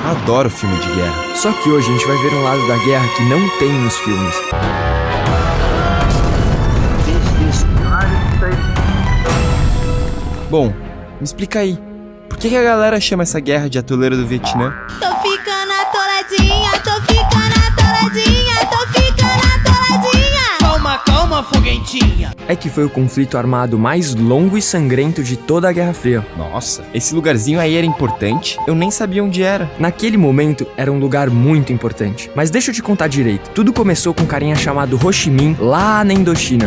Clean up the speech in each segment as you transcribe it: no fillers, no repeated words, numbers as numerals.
Adoro filme de guerra. Só que hoje a gente vai ver um lado da guerra que não tem nos filmes. Bom, me explica aí. Por que a galera chama essa guerra de atoleiro do Vietnã? Tô ficando atoladinha, tô ficando atoladinha, tô ficando atoladinha. Calma, foguentinha. É que foi o conflito armado mais longo e sangrento de toda a Guerra Fria. Nossa, esse lugarzinho aí era importante? Eu nem sabia onde era. Naquele momento, era um lugar muito importante. Mas deixa eu te contar direito. Tudo começou com um carinha chamado Ho Chi Minh, lá na Indochina.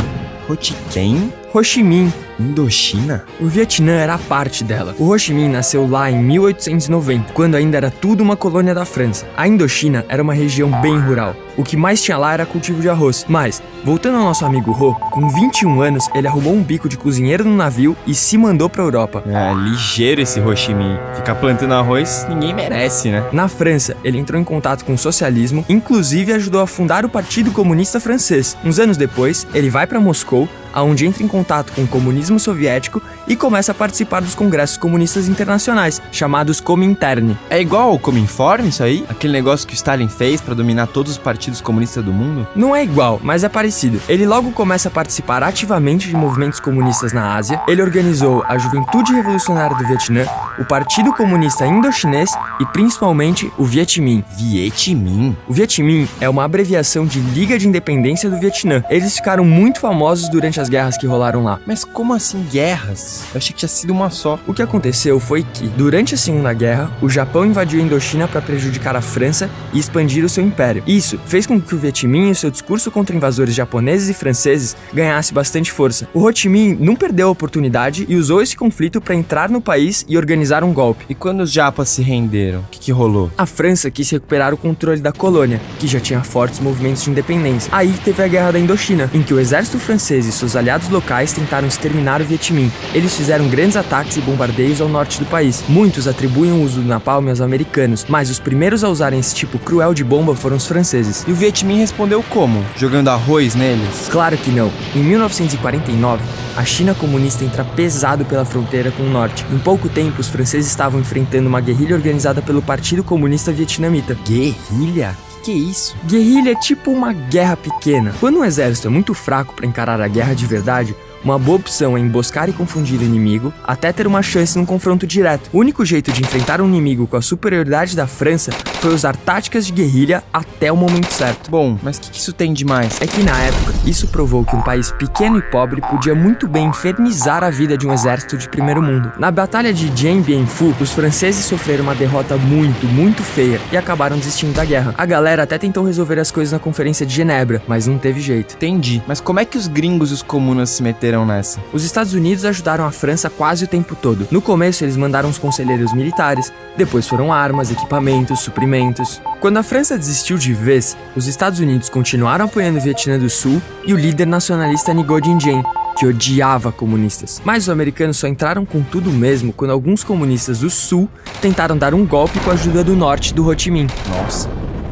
Ho Chi quem? Ho Chi Minh. Indochina? O Vietnã era parte dela. O Ho Chi Minh nasceu lá em 1890, quando ainda era tudo uma colônia da França. A Indochina era uma região bem rural. O que mais tinha lá era cultivo de arroz. Mas, voltando ao nosso amigo Ho, com 21 anos, ele arrumou um bico de cozinheiro no navio e se mandou pra Europa. É, ligeiro esse Ho Chi Minh. Ficar plantando arroz, ninguém merece, né? Na França, ele entrou em contato com o socialismo, inclusive ajudou a fundar o Partido Comunista Francês. Uns anos depois, ele vai pra Moscou, aonde entra em contato com o comunismo soviético e começa a participar dos congressos comunistas internacionais, chamados Comintern. É igual ao Cominform isso aí? Aquele negócio que o Stalin fez pra dominar todos os partidos comunistas do mundo? Não é igual, mas é parecido. Ele logo começa a participar ativamente de movimentos comunistas na Ásia. Ele organizou a Juventude Revolucionária do Vietnã, o Partido Comunista Indochinês e principalmente o Viet Minh. Viet Minh? O Viet Minh é uma abreviação de Liga de Independência do Vietnã. Eles ficaram muito famosos durante as guerras que rolaram lá. Mas como assim guerras? Eu achei que tinha sido uma só. O que aconteceu foi que, durante a Segunda Guerra, o Japão invadiu a Indochina para prejudicar a França e expandir o seu império. Isso fez com que o Viet Minh e o seu discurso contra invasores japoneses e franceses ganhasse bastante força. O Ho Chi Minh não perdeu a oportunidade e usou esse conflito para entrar no país e organizar um golpe. E quando os japas se renderam, o que rolou? A França quis recuperar o controle da colônia, que já tinha fortes movimentos de independência. Aí teve a Guerra da Indochina, em que o exército francês e seus aliados locais tentaram exterminar o Viet Minh. Eles fizeram grandes ataques e bombardeios ao norte do país. Muitos atribuem o uso do napalm aos americanos, mas os primeiros a usarem esse tipo cruel de bomba foram os franceses. E o Viet Minh respondeu como? Jogando arroz neles? Claro que não. Em 1949, a China comunista entra pesado pela fronteira com o norte. Em pouco tempo, os franceses estavam enfrentando uma guerrilha organizada pelo Partido Comunista Vietnamita. Guerrilha? Que é isso? Guerrilha é tipo uma guerra pequena. Quando um exército é muito fraco para encarar a guerra de verdade, uma boa opção é emboscar e confundir o inimigo até ter uma chance num confronto direto. O único jeito de enfrentar um inimigo com a superioridade da França foi usar táticas de guerrilha até o momento certo. Bom, mas o que isso tem de mais? É que na época, isso provou que um país pequeno e pobre podia muito bem infernizar a vida de um exército de primeiro mundo. Na Batalha de Dien Bien Phu, os franceses sofreram uma derrota muito feia e acabaram desistindo da guerra. A galera até tentou resolver as coisas na Conferência de Genebra, mas não teve jeito. Entendi. Mas como é que os gringos e os comunas se meteram nessa? Os Estados Unidos ajudaram a França quase o tempo todo. No começo, eles mandaram os conselheiros militares, depois foram armas, equipamentos, suprimentos. Quando a França desistiu de vez, os Estados Unidos continuaram apoiando o Vietnã do Sul e o líder nacionalista Ngo Dinh Diem, que odiava comunistas. Mas os americanos só entraram com tudo mesmo quando alguns comunistas do Sul tentaram dar um golpe com a ajuda do norte do Ho Chi Minh. Nossa,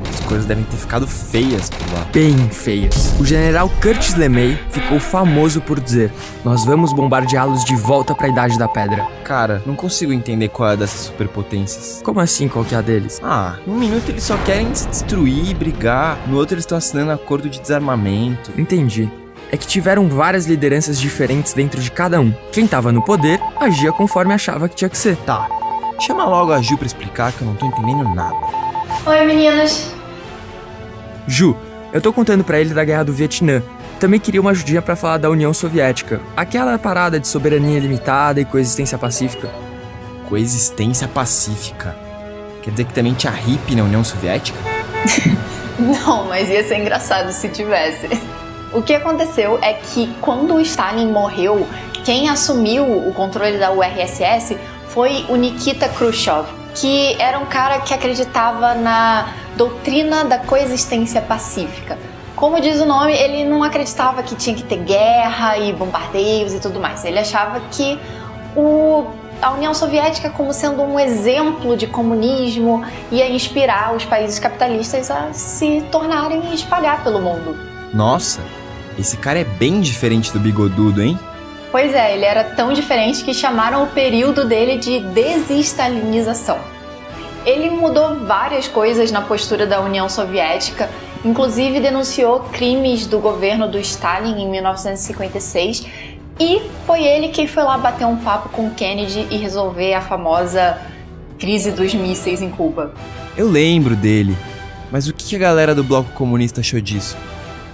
as coisas devem ter ficado feias por lá. Bem feias. O general Curtis LeMay ficou famoso por dizer: "Nós vamos bombardeá-los de volta para a Idade da Pedra." Cara, não consigo entender qual é dessas superpotências. Como assim, qual que é a deles? Num minuto eles só querem se destruir, brigar. No outro eles estão assinando acordo de desarmamento. Entendi. É que tiveram várias lideranças diferentes dentro de cada um. Quem tava no poder agia conforme achava que tinha que ser. Tá, chama logo a Ju pra explicar que eu não tô entendendo nada. Oi, meninas. Ju, eu tô contando pra ele da Guerra do Vietnã. Também queria uma ajudinha pra falar da União Soviética. Aquela parada de soberania limitada e coexistência pacífica. Coexistência pacífica? Quer dizer que também tinha hippie na União Soviética? Não, mas ia ser engraçado se tivesse. O que aconteceu é que quando o Stalin morreu, quem assumiu o controle da URSS foi o Nikita Khrushchev, que era um cara que acreditava na doutrina da coexistência pacífica. Como diz o nome, ele não acreditava que tinha que ter guerra e bombardeios e tudo mais. Ele achava que a União Soviética, como sendo um exemplo de comunismo, ia inspirar os países capitalistas a se tornarem e espalhar pelo mundo. Nossa, esse cara é bem diferente do bigodudo, hein? Pois é, ele era tão diferente que chamaram o período dele de desestalinização. Ele mudou várias coisas na postura da União Soviética, inclusive denunciou crimes do governo do Stalin em 1956, e foi ele quem foi lá bater um papo com Kennedy e resolver a famosa crise dos mísseis em Cuba. Eu lembro dele, mas o que a galera do bloco comunista achou disso?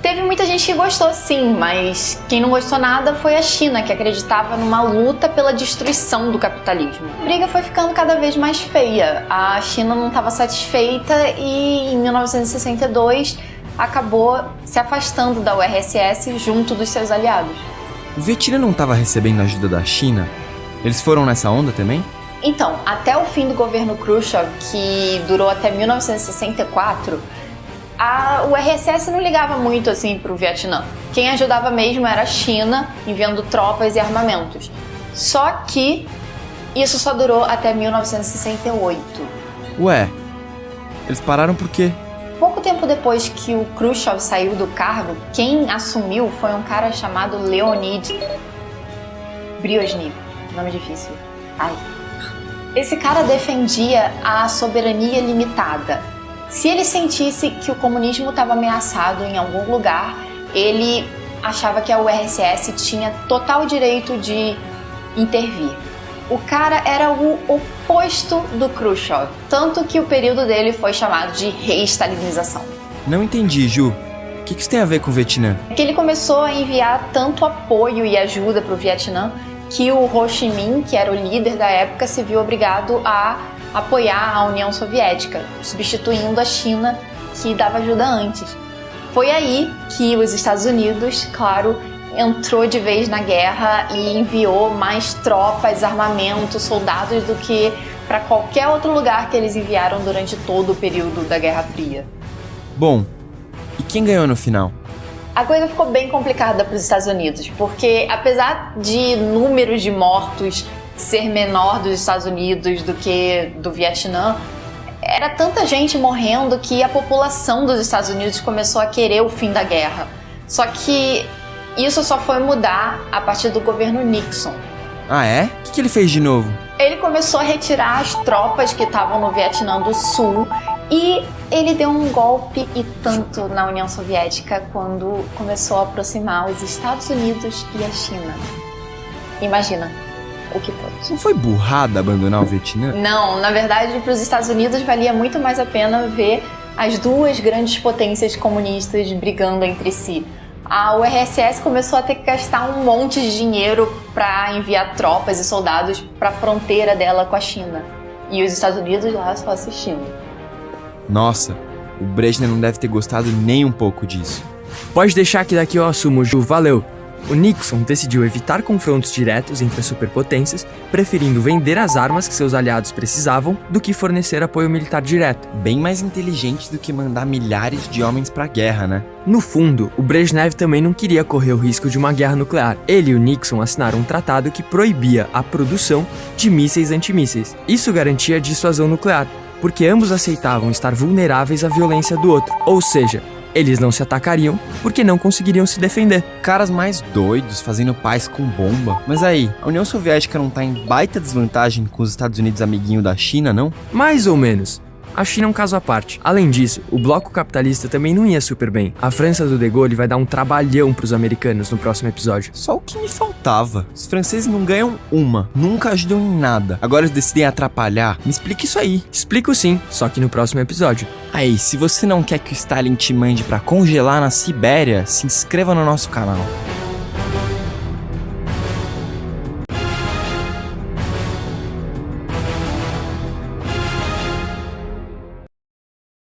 Teve muita gente que gostou sim, mas quem não gostou nada foi a China, que acreditava numa luta pela destruição do capitalismo. A briga foi ficando cada vez mais feia. A China não estava satisfeita e em 1962 acabou se afastando da URSS junto dos seus aliados. O Vietnã não estava recebendo ajuda da China? Eles foram nessa onda também? Então, até o fim do governo Khrushchev, que durou até 1964, a URSS não ligava muito assim pro Vietnã. Quem ajudava mesmo era a China, enviando tropas e armamentos. Só que isso só durou até 1968. Ué, eles pararam por quê? Pouco tempo depois que o Khrushchev saiu do cargo, quem assumiu foi um cara chamado Leonid Brezhnev. Nome difícil. Ai. Esse cara defendia a soberania limitada. Se ele sentisse que o comunismo estava ameaçado em algum lugar, ele achava que a URSS tinha total direito de intervir. O cara era o oposto do Khrushchev, tanto que o período dele foi chamado de reestalinização. Não entendi, Ju. O que isso tem a ver com o Vietnã? Que ele começou a enviar tanto apoio e ajuda para o Vietnã que o Ho Chi Minh, que era o líder da época, se viu obrigado a apoiar a União Soviética, substituindo a China, que dava ajuda antes. Foi aí que os Estados Unidos, claro, entrou de vez na guerra e enviou mais tropas, armamentos, soldados do que para qualquer outro lugar que eles enviaram durante todo o período da Guerra Fria. Bom, e quem ganhou no final? A coisa ficou bem complicada para os Estados Unidos, porque apesar de números de mortos ser menor dos Estados Unidos do que do Vietnã, era tanta gente morrendo que a população dos Estados Unidos começou a querer o fim da guerra. Só que isso só foi mudar a partir do governo Nixon. Ah, é? O que ele fez de novo? Ele começou a retirar as tropas que estavam no Vietnã do Sul e ele deu um golpe e tanto na União Soviética quando começou a aproximar os Estados Unidos e a China. Imagina o que foi. Não foi burrada abandonar o Vietnã? Não, na verdade, para os Estados Unidos valia muito mais a pena ver as duas grandes potências comunistas brigando entre si. A URSS começou a ter que gastar um monte de dinheiro para enviar tropas e soldados para a fronteira dela com a China. E os Estados Unidos lá só assistindo. Nossa, o Brezhnev não deve ter gostado nem um pouco disso. Pode deixar que daqui eu assumo, Ju, valeu. O Nixon decidiu evitar confrontos diretos entre as superpotências, preferindo vender as armas que seus aliados precisavam do que fornecer apoio militar direto. Bem mais inteligente do que mandar milhares de homens pra guerra, né? No fundo, o Brezhnev também não queria correr o risco de uma guerra nuclear. Ele e o Nixon assinaram um tratado que proibia a produção de mísseis antimísseis. Isso garantia a dissuasão nuclear, porque ambos aceitavam estar vulneráveis à violência do outro, ou seja, eles não se atacariam porque não conseguiriam se defender. Caras mais doidos fazendo paz com bomba. Mas aí, a União Soviética não tá em baita desvantagem com os Estados Unidos amiguinho da China, não? Mais ou menos. A China é um caso à parte. Além disso, o bloco capitalista também não ia super bem. A França do De Gaulle vai dar um trabalhão pros americanos no próximo episódio. Só o que me faltava. Os franceses não ganham uma, nunca ajudam em nada. Agora eles decidem atrapalhar. Me explica isso aí. Explico sim, só que no próximo episódio. Aí, se você não quer que o Stalin te mande pra congelar na Sibéria, se inscreva no nosso canal.